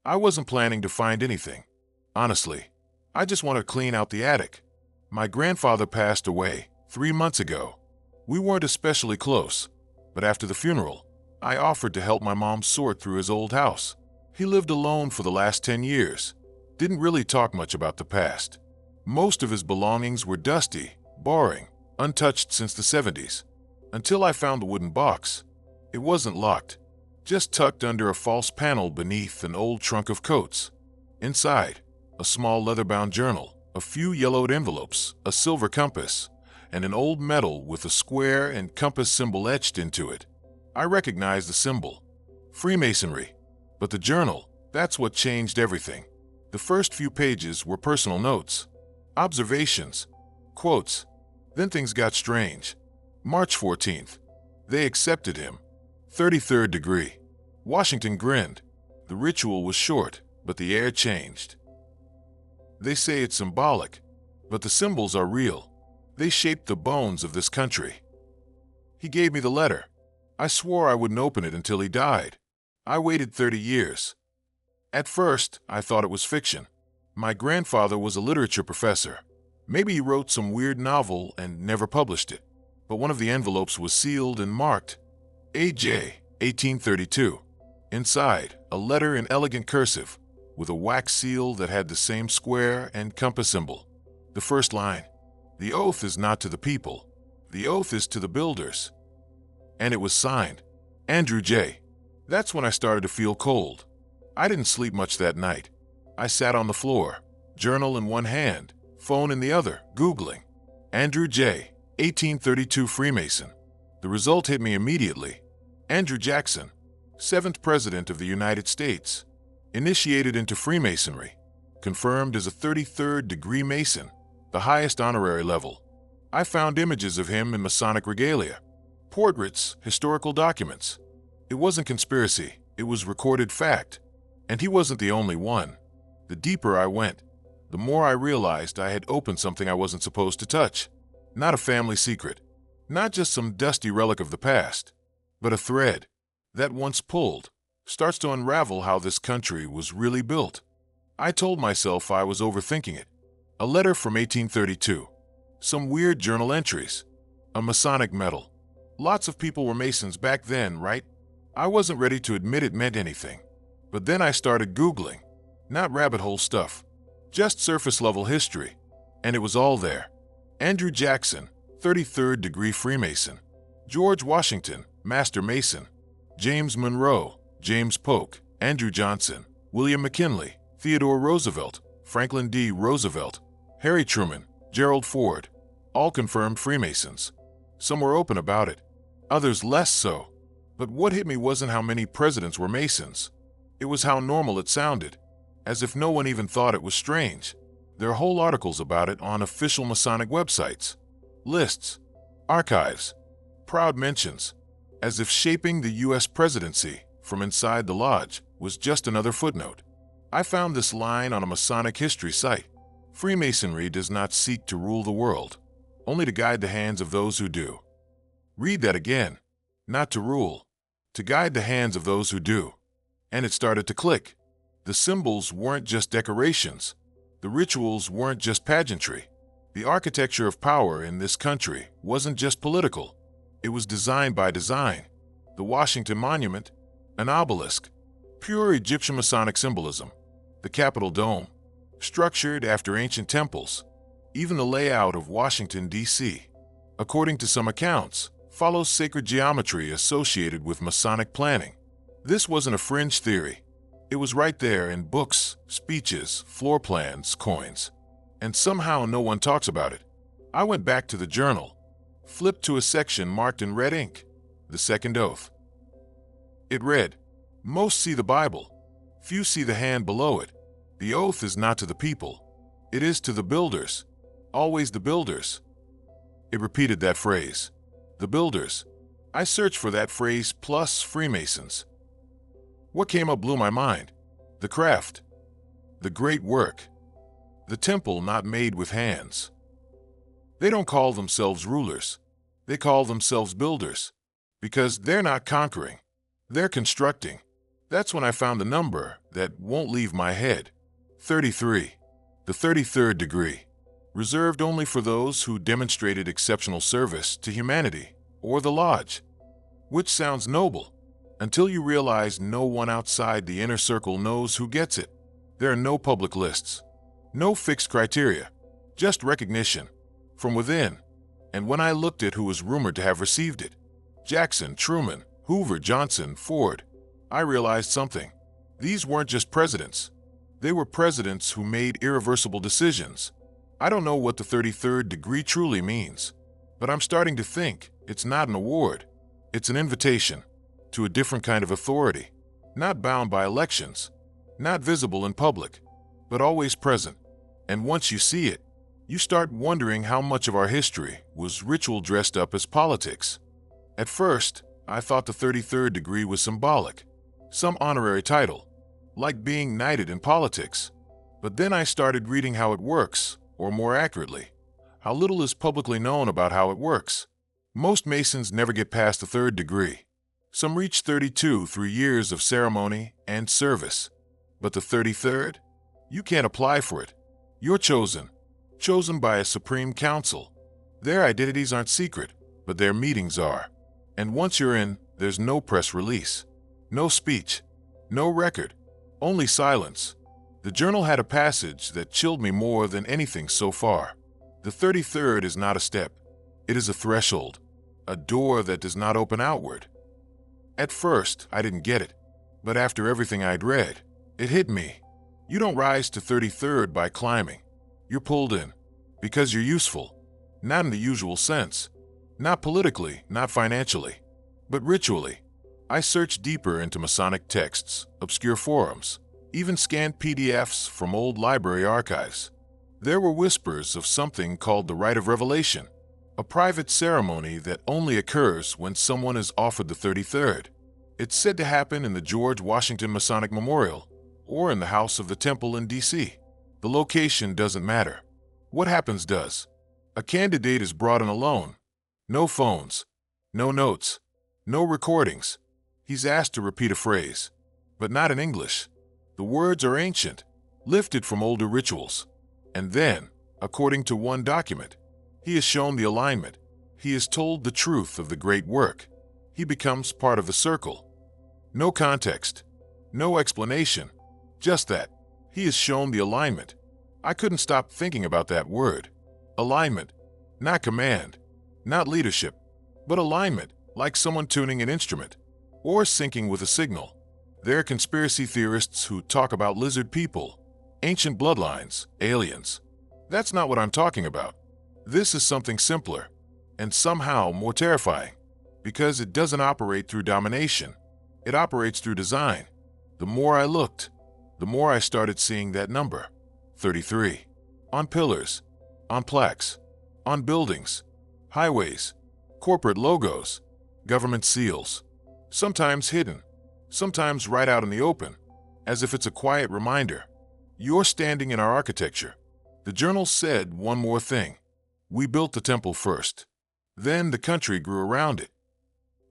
I wasn't planning to find anything. Honestly, I just wanted to clean out the attic. My grandfather passed away 3 months ago. We weren't especially close, but after the funeral, I offered to help my mom sort through his old house. He lived alone for the last 10 years. Didn't really talk much about the past. Most of his belongings were dusty, boring, untouched since the 70s. Until I found the wooden box. It wasn't locked, just tucked under a false panel beneath an old trunk of coats. Inside, a small leather-bound journal, a few yellowed envelopes, a silver compass, and an old medal with a square and compass symbol etched into it. I recognized the symbol. Freemasonry. But the journal, that's what changed everything. The first few pages were personal notes, observations, quotes. Then things got strange. March 14th. They accepted him. 33rd degree. Washington grinned. The ritual was short, but the air changed. They say it's symbolic, but the symbols are real. They shaped the bones of this country. He gave me the letter. I swore I wouldn't open it until he died. I waited 30 years. At first, I thought it was fiction. My grandfather was a literature professor. Maybe he wrote some weird novel and never published it. But one of the envelopes was sealed and marked A.J. 1832. Inside, a letter in elegant cursive, with a wax seal that had the same square and compass symbol. The first line, "The oath is not to the people. The oath is to the builders." And it was signed, Andrew J. That's when I started to feel cold. I didn't sleep much that night. I sat on the floor, journal in one hand, phone in the other, Googling. Andrew J. 1832 Freemason. The result hit me immediately. Andrew Jackson, 7th President of the United States, initiated into Freemasonry, confirmed as a 33rd degree Mason, the highest honorary level. I found images of him in Masonic regalia, portraits, historical documents. It wasn't conspiracy, it was recorded fact. And he wasn't the only one. The deeper I went, the more I realized I had opened something I wasn't supposed to touch. Not a family secret, not just some dusty relic of the past, but a thread that, once pulled, starts to unravel how this country was really built. I told myself I was overthinking it. A letter from 1832, some weird journal entries, a Masonic medal. Lots of people were Masons back then, right? I wasn't ready to admit it meant anything. But then I started Googling. Not rabbit hole stuff, just surface level history. And it was all there. Andrew Jackson, 33rd degree Freemason. George Washington, Master Mason. James Monroe, James Polk, Andrew Johnson, William McKinley, Theodore Roosevelt, Franklin D. Roosevelt, Harry Truman, Gerald Ford, all confirmed Freemasons. Some were open about it, others less so. But what hit me wasn't how many presidents were Masons. It was how normal it sounded, as if no one even thought it was strange. There are whole articles about it on official Masonic websites, lists, archives, proud mentions, as if shaping the U.S. presidency from inside the lodge was just another footnote. I found this line on a Masonic history site. Freemasonry does not seek to rule the world, only to guide the hands of those who do. Read that again. Not to rule, to guide the hands of those who do. And it started to click. The symbols weren't just decorations. The rituals weren't just pageantry. The architecture of power in this country wasn't just political. It was designed by design. The Washington Monument, an obelisk, pure Egyptian Masonic symbolism. The Capitol Dome, structured after ancient temples. Even the layout of Washington, D.C., according to some accounts, follows sacred geometry associated with Masonic planning. This wasn't a fringe theory. It was right there in books, speeches, floor plans, coins. And somehow no one talks about it. I went back to the journal, flipped to a section marked in red ink, the second oath. It read, "Most see the Bible. Few see the hand below it. The oath is not to the people. It is to the builders. Always the builders." It repeated that phrase. The builders. I searched for that phrase plus Freemasons. What came up blew my mind. The craft. The great work. The temple not made with hands. They don't call themselves rulers. They call themselves builders. Because they're not conquering. They're constructing. That's when I found the number that won't leave my head. 33. The 33rd degree. Reserved only for those who demonstrated exceptional service to humanity or the lodge. Which sounds noble, until you realize no one outside the inner circle knows who gets it. There are no public lists, no fixed criteria, just recognition from within. And when I looked at who was rumored to have received it, Jackson, Truman, Hoover, Johnson, Ford, I realized something. These weren't just presidents. They were presidents who made irreversible decisions. I don't know what the 33rd degree truly means, but I'm starting to think it's not an award. It's an invitation to a different kind of authority, not bound by elections, not visible in public, but always present. And once you see it, you start wondering how much of our history was ritual dressed up as politics. At first, I thought the 33rd degree was symbolic, some honorary title, like being knighted in politics. But then I started reading how it works, or more accurately, how little is publicly known about how it works. Most Masons never get past the 3rd degree. Some reach 32 through years of ceremony and service. But the 33rd? You can't apply for it. You're chosen by a supreme council. Their identities aren't secret, but their meetings are. And once you're in, there's no press release, no speech, no record, only silence. The journal had a passage that chilled me more than anything so far. The 33rd is not a step. It is a threshold, a door that does not open outward. At first, I didn't get it, but after everything I'd read, it hit me. You don't rise to 33rd by climbing. You're pulled in because you're useful, not in the usual sense, not politically, not financially, but ritually. I searched deeper into Masonic texts, obscure forums, even scanned PDFs from old library archives. There were whispers of something called the Rite of Revelation, a private ceremony that only occurs when someone is offered the 33rd. It's said to happen in the George Washington Masonic Memorial or in the House of the Temple in D.C. The location doesn't matter. What happens does. A candidate is brought in alone. No phones, no notes, no recordings. He's asked to repeat a phrase, but not in English. The words are ancient, lifted from older rituals. And then, according to one document, he is shown the alignment. He is told the truth of the great work. He becomes part of the circle. No context, no explanation, just that. He is shown the alignment. I couldn't stop thinking about that word. Alignment, not command, not leadership, but alignment, like someone tuning an instrument or syncing with a signal. There are conspiracy theorists who talk about lizard people, ancient bloodlines, aliens. That's not what I'm talking about. This is something simpler and somehow more terrifying because it doesn't operate through domination. It operates through design. The more I looked, the more I started seeing that number, 33, on pillars, on plaques, on buildings, highways, corporate logos, government seals, sometimes hidden, sometimes right out in the open, as if it's a quiet reminder. You're standing in our architecture. The journal said one more thing. We built the temple first. Then the country grew around it.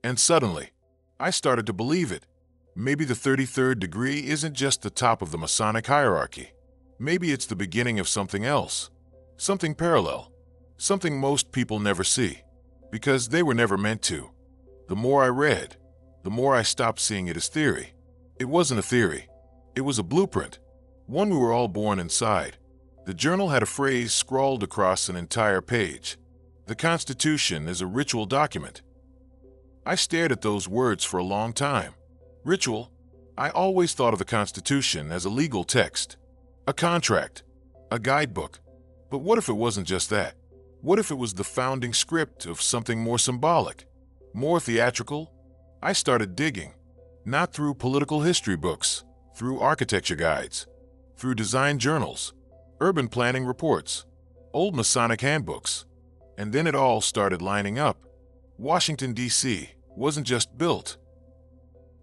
And suddenly, I started to believe it. Maybe the 33rd degree isn't just the top of the Masonic hierarchy. Maybe it's the beginning of something else, something parallel, something most people never see, because they were never meant to. The more I read, the more I stopped seeing it as theory. It wasn't a theory. It was a blueprint, one we were all born inside. The journal had a phrase scrawled across an entire page. The Constitution is a ritual document. I stared at those words for a long time. Ritual? I always thought of the Constitution as a legal text, a contract, a guidebook. But what if it wasn't just that? What if it was the founding script of something more symbolic, more theatrical? I started digging, not through political history books, through architecture guides, through design journals, urban planning reports, old Masonic handbooks. And then it all started lining up. Washington, D.C. wasn't just built.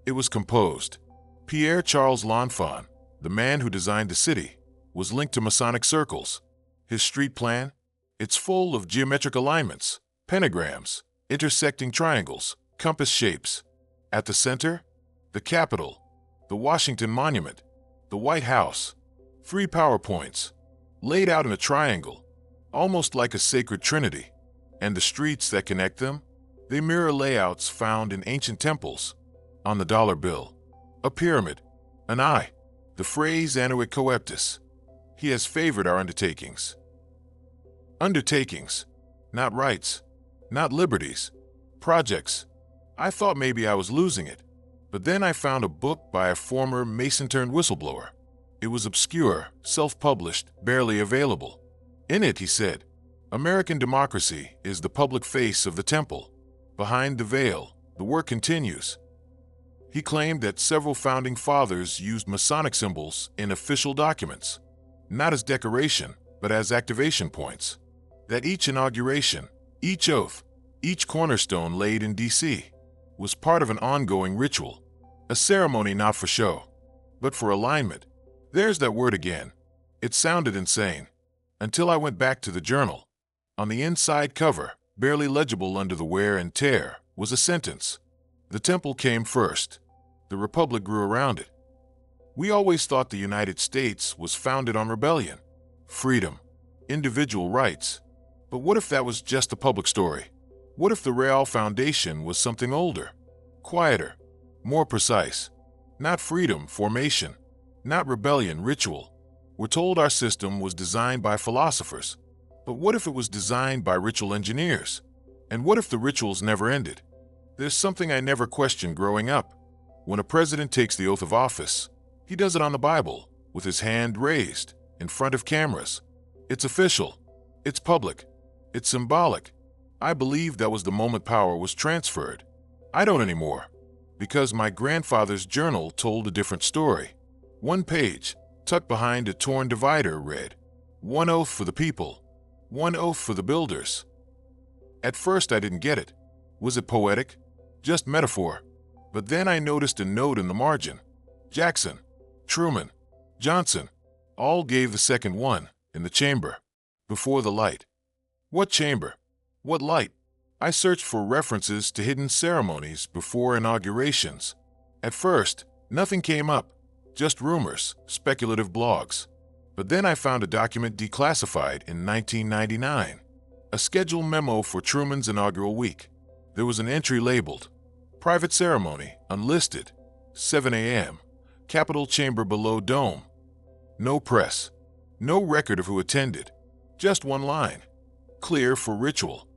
It was composed. Pierre Charles L'Enfant, the man who designed the city, was linked to Masonic circles. His street plan? It's full of geometric alignments, pentagrams, intersecting triangles, compass shapes. At the center, the Capitol, the Washington Monument, the White House, 3 PowerPoints, laid out in a triangle, almost like a sacred trinity. And the streets that connect them, they mirror layouts found in ancient temples. On the dollar bill, a pyramid, an eye, the phrase annuit coeptis. He has favored our undertakings. Undertakings, not rights, not liberties, projects. I thought maybe I was losing it, but then I found a book by a former Mason-turned-whistleblower. It was obscure, self-published, barely available. In it, he said, American democracy is the public face of the temple. Behind the veil, the work continues. He claimed that several founding fathers used Masonic symbols in official documents, not as decoration, but as activation points. That each inauguration, each oath, each cornerstone laid in D.C. was part of an ongoing ritual, a ceremony not for show, but for alignment. There's that word again. It sounded insane, until I went back to the journal. On the inside cover, barely legible under the wear and tear, was a sentence. The temple came first. The republic grew around it. We always thought the United States was founded on rebellion, freedom, individual rights. But what if that was just a public story? What if the real foundation was something older, quieter, more precise? Not freedom, formation, not rebellion, ritual. We're told our system was designed by philosophers. But what if it was designed by ritual engineers? And what if the rituals never ended? There's something I never questioned growing up. When a president takes the oath of office, he does it on the Bible, with his hand raised, in front of cameras. It's official. It's public. It's symbolic. I believe that was the moment power was transferred. I don't anymore, because my grandfather's journal told a different story. One page, tucked behind a torn divider, read, "One oath for the people. One oath for the builders." At first I didn't get it. Was it poetic? Just metaphor? But then I noticed a note in the margin. Jackson, Truman, Johnson, all gave the second one, in the chamber, before the light. What chamber? What light? I searched for references to hidden ceremonies before inaugurations. At first, nothing came up, just rumors, speculative blogs. But then I found a document declassified in 1999, a scheduled memo for Truman's inaugural week. There was an entry labeled, "Private ceremony, unlisted, 7 a.m., Capitol Chamber below dome." No press, no record of who attended, just one line, "Clear for ritual."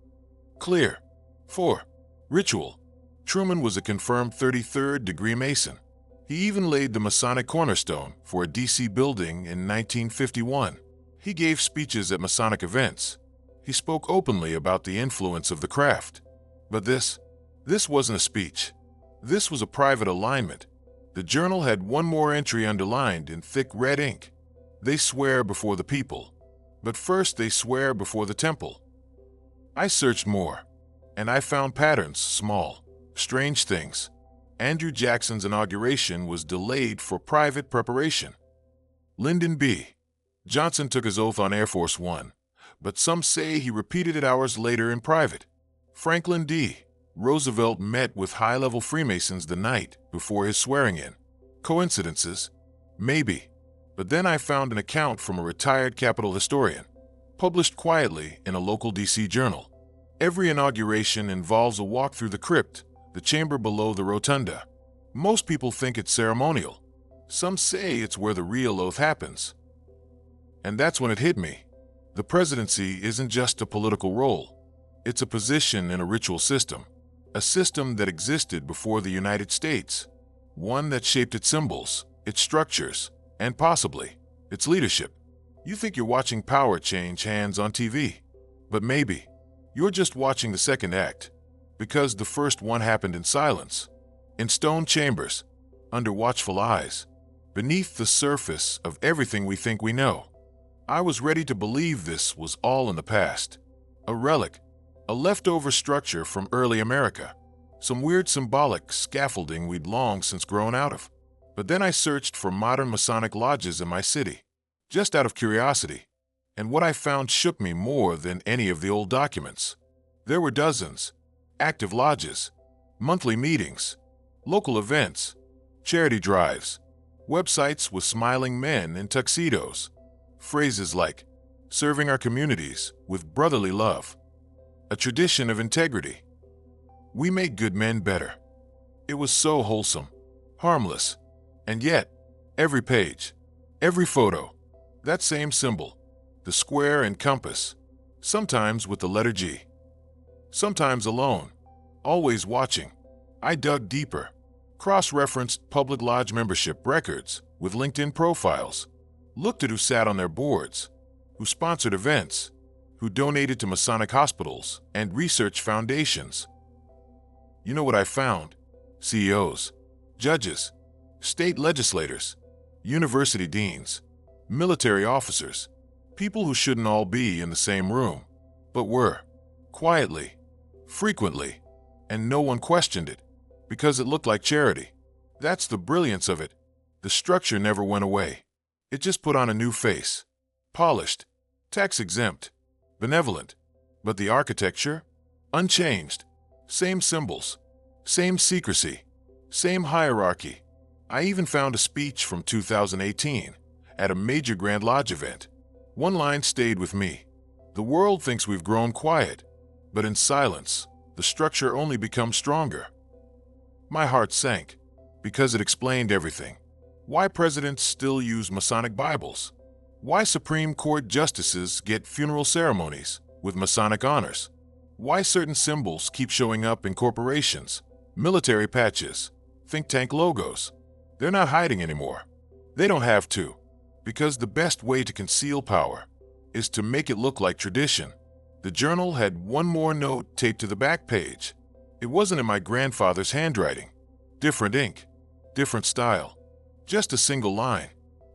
Clear for ritual. Truman was a confirmed 33rd degree Mason. He even laid the Masonic cornerstone for a D.C. building in 1951. He gave speeches at Masonic events. He spoke openly about the influence of the craft. But this wasn't a speech. This was a private alignment. The journal had one more entry underlined in thick red ink. They swear before the people, but first they swear before the temple. I searched more, and I found patterns, small, strange things. Andrew Jackson's inauguration was delayed for private preparation. Lyndon B. Johnson took his oath on Air Force One, but some say he repeated it hours later in private. Franklin D. Roosevelt met with high-level Freemasons the night before his swearing-in. Coincidences? Maybe. But then I found an account from a retired Capitol historian, published quietly in a local D.C. journal. Every inauguration involves a walk through the crypt, the chamber below the rotunda. Most people think it's ceremonial. Some say it's where the real oath happens. And that's when it hit me. The presidency isn't just a political role. It's a position in a ritual system. A system that existed before the United States. One that shaped its symbols, its structures, and possibly its leadership. You think you're watching power change hands on TV. But maybe you're just watching the second act. Because the first one happened in silence, in stone chambers, under watchful eyes, beneath the surface of everything we think we know. I was ready to believe this was all in the past. A relic, a leftover structure from early America, some weird symbolic scaffolding we'd long since grown out of. But then I searched for modern Masonic lodges in my city, just out of curiosity, and what I found shook me more than any of the old documents. There were dozens. Active lodges, monthly meetings, local events, charity drives, Websites with smiling men in tuxedos. Phrases like, serving our communities with brotherly love. A tradition of integrity. We make good men better. It was so wholesome, harmless, and yet, every page, every photo, that same symbol, the square and compass, sometimes with the letter G. Sometimes alone, always watching. I dug deeper, cross-referenced public lodge membership records with LinkedIn profiles, looked at who sat on their boards, who sponsored events, who donated to Masonic hospitals and research foundations. You know what I found? CEOs, judges, state legislators, university deans, military officers, people who shouldn't all be in the same room, but were, quietly, frequently, and no one questioned it, because it looked like charity. That's the brilliance of it. The structure never went away. It just put on a new face. Polished, tax-exempt, benevolent. But the architecture? Unchanged. Same symbols, same secrecy, same hierarchy. I even found a speech from 2018 at a major Grand Lodge event. One line stayed with me. The world thinks we've grown quiet, but in silence, the structure only becomes stronger. My heart sank, because it explained everything. Why presidents still use Masonic Bibles. Why Supreme Court justices get funeral ceremonies with Masonic honors. Why certain symbols keep showing up in corporations, military patches, think tank logos. They're not hiding anymore. They don't have to, because the best way to conceal power is to make it look like tradition. The journal had one more note taped to the back page. It wasn't in my grandfather's handwriting. Different ink, different style, just a single line.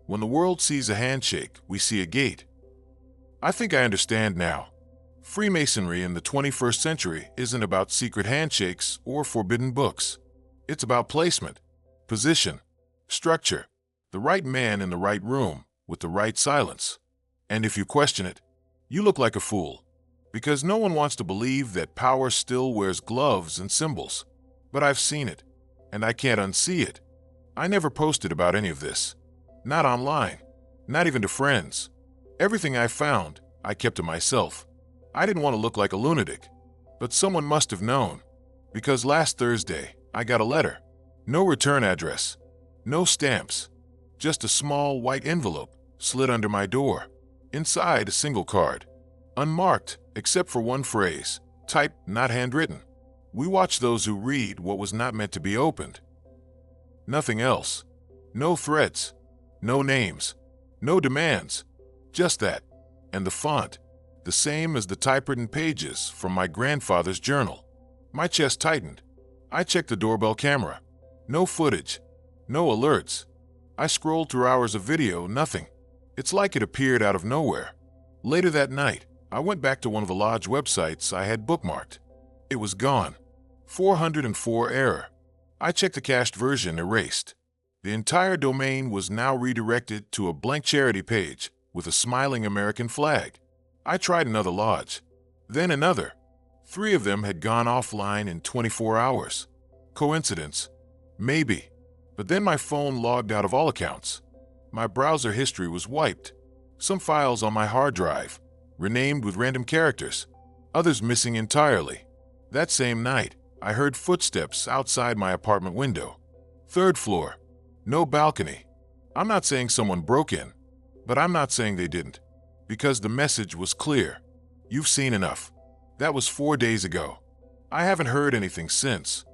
When the world sees a handshake, we see a gate. I think I understand now. Freemasonry in the 21st century isn't about secret handshakes or forbidden books. It's about placement, position, structure, the right man in the right room with the right silence. And if you question it, you look like a fool, because no one wants to believe that power still wears gloves and symbols. But I've seen it, and I can't unsee it. I never posted about any of this. Not online, not even to friends. Everything I found, I kept to myself. I didn't want to look like a lunatic, but someone must have known, because last Thursday, I got a letter. No return address, no stamps, just a small white envelope slid under my door. Inside, a single card, unmarked except for one phrase, typed, not handwritten. We watch those who read what was not meant to be opened. Nothing else. No threats, no names, no demands, just that. And the font, the same as the typewritten pages from my grandfather's journal. My chest tightened. I checked the doorbell camera. No footage, no alerts. I scrolled through hours of video, nothing. It's like it appeared out of nowhere. Later that night, I went back to one of the lodge websites I had bookmarked. It was gone. 404 error. I checked the cached version, erased. The entire domain was now redirected to a blank charity page with a smiling American flag. I tried another lodge, then another. 3 of them had gone offline in 24 hours. Coincidence? Maybe. But then my phone logged out of all accounts. My browser history was wiped. Some files on my hard drive, renamed with random characters. Others missing entirely. That same night, I heard footsteps outside my apartment window. 3rd floor. No balcony. I'm not saying someone broke in, but I'm not saying they didn't. Because the message was clear. You've seen enough. That was 4 days ago. I haven't heard anything since,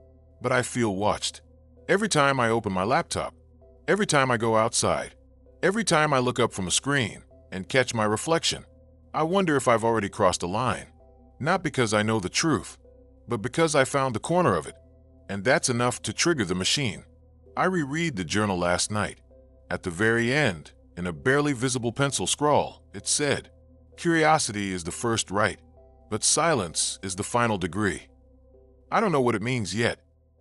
but I feel watched. Every time I open my laptop, every time I go outside, every time I look up from a screen and catch my reflection, I wonder if I've already crossed a line. Not because I know the truth, but because I found the corner of it, and that's enough to trigger the machine. I reread the journal last night. At the very end, in a barely visible pencil scrawl, it said, "Curiosity is the first right, but silence is the final degree." I don't know what it means yet,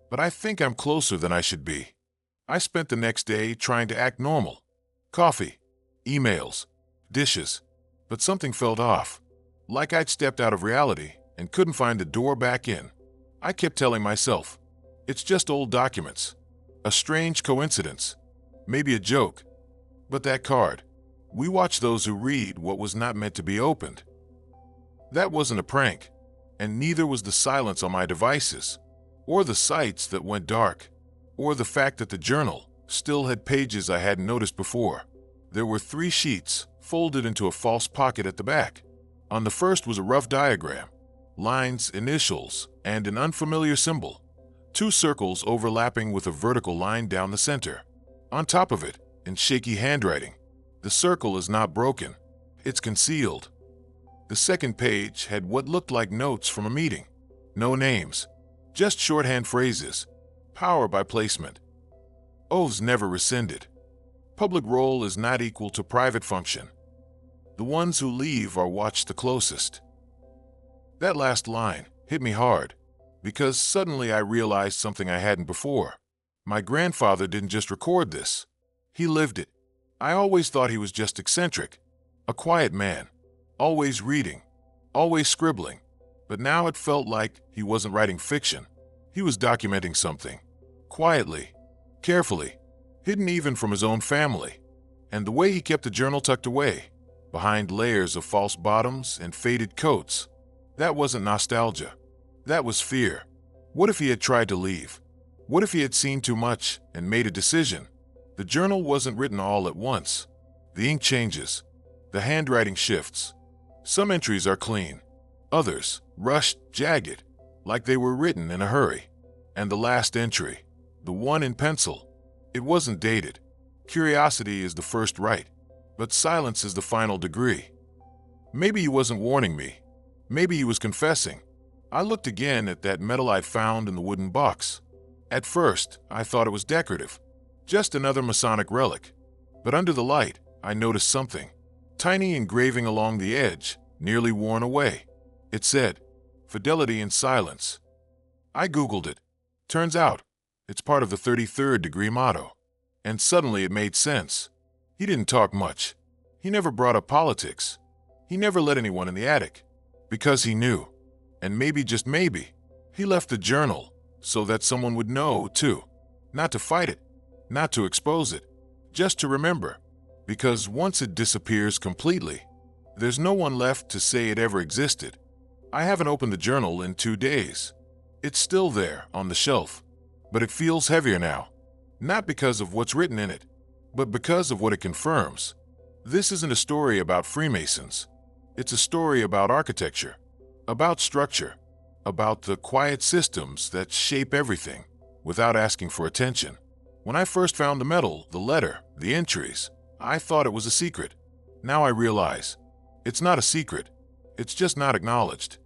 but I think I'm closer than I should be. I spent the next day trying to act normal. Coffee, emails, dishes, but something felt off, like I'd stepped out of reality and couldn't find the door back in. I kept telling myself, it's just old documents, a strange coincidence. maybe a joke. But that card, we watch those who read what was not meant to be opened. That wasn't a prank, and neither was the silence on my devices, or the sites that went dark, or the fact that the journal still had pages I hadn't noticed before. There were 3 sheets folded into a false pocket at the back. On the first was a rough diagram, lines, initials, and an unfamiliar symbol, 2 circles overlapping with a vertical line down the center. On top of it, in shaky handwriting, the circle is not broken, it's concealed. The second page had what looked like notes from a meeting. No names, just shorthand phrases. Power by placement. Oaths never rescinded. Public role is not equal to private function. The ones who leave are watched the closest. That last line hit me hard, because suddenly I realized something I hadn't before. My grandfather didn't just record this. He lived it. I always thought he was just eccentric, a quiet man, always reading, always scribbling. But now it felt like he wasn't writing fiction. He was documenting something, quietly, carefully, hidden even from his own family. And the way he kept the journal tucked away, behind layers of false bottoms and faded coats, that wasn't nostalgia. That was fear. What if he had tried to leave? What if he had seen too much and made a decision? The journal wasn't written all at once. The ink changes. The handwriting shifts. Some entries are clean. Others, rushed, jagged, like they were written in a hurry. And the last entry, the one in pencil, it wasn't dated. Curiosity is the first right, but silence is the final degree. Maybe he wasn't warning me. Maybe he was confessing. I looked again at that metal I'd found in the wooden box. At first, I thought it was decorative, just another Masonic relic. But under the light, I noticed something. Tiny engraving along the edge, nearly worn away. It said, "Fidelity in Silence." I Googled it. Turns out, it's part of the 33rd degree motto. And suddenly it made sense. He didn't talk much. He never brought up politics. He never let anyone in the attic. Because he knew. And maybe, just maybe, he left the journal so that someone would know, too. Not to fight it. Not to expose it. Just to remember. Because once it disappears completely, there's no one left to say it ever existed. I haven't opened the journal in 2 days. It's still there, on the shelf. But it feels heavier now. Not because of what's written in it, but because of what it confirms. This isn't a story about Freemasons. It's a story about architecture, about structure, about the quiet systems that shape everything without asking for attention. When I first found the metal, the letter, the entries, I thought it was a secret. Now I realize it's not a secret. It's just not acknowledged.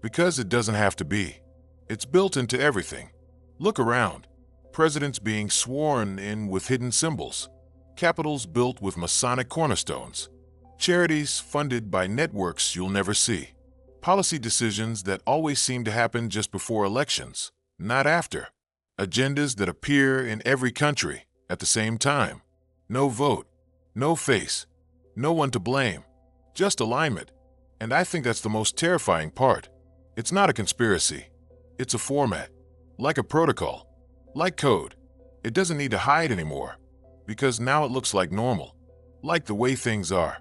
Because it doesn't have to be. It's built into everything. Look around. Presidents being sworn in with hidden symbols. Capitals built with Masonic cornerstones. Charities funded by networks you'll never see. Policy decisions that always seem to happen just before elections, not after. Agendas that appear in every country at the same time. No vote, no face, no one to blame, just alignment. And I think that's the most terrifying part. It's not a conspiracy. It's a format, like a protocol, like code. It doesn't need to hide anymore, because now it looks like normal, like the way things are.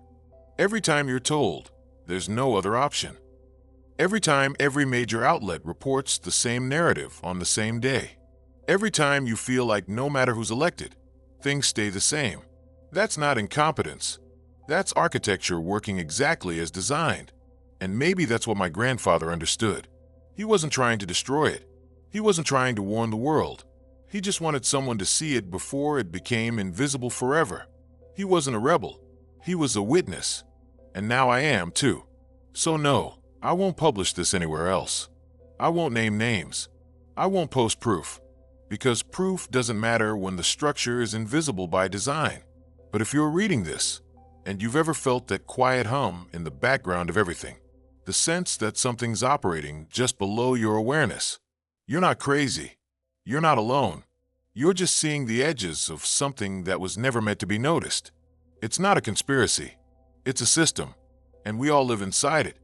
Every time you're told, there's no other option. Every time every major outlet reports the same narrative on the same day. Every time you feel like no matter who's elected, things stay the same. That's not incompetence. That's architecture working exactly as designed. And maybe that's what my grandfather understood. He wasn't trying to destroy it. He wasn't trying to warn the world. He just wanted someone to see it before it became invisible forever. He wasn't a rebel. He was a witness. And now I am too. So no, I won't publish this anywhere else. I won't name names. I won't post proof. Because proof doesn't matter when the structure is invisible by design. But if you're reading this, and you've ever felt that quiet hum in the background of everything, the sense that something's operating just below your awareness, you're not crazy. You're not alone. You're just seeing the edges of something that was never meant to be noticed. It's not a conspiracy. It's a system, and we all live inside it.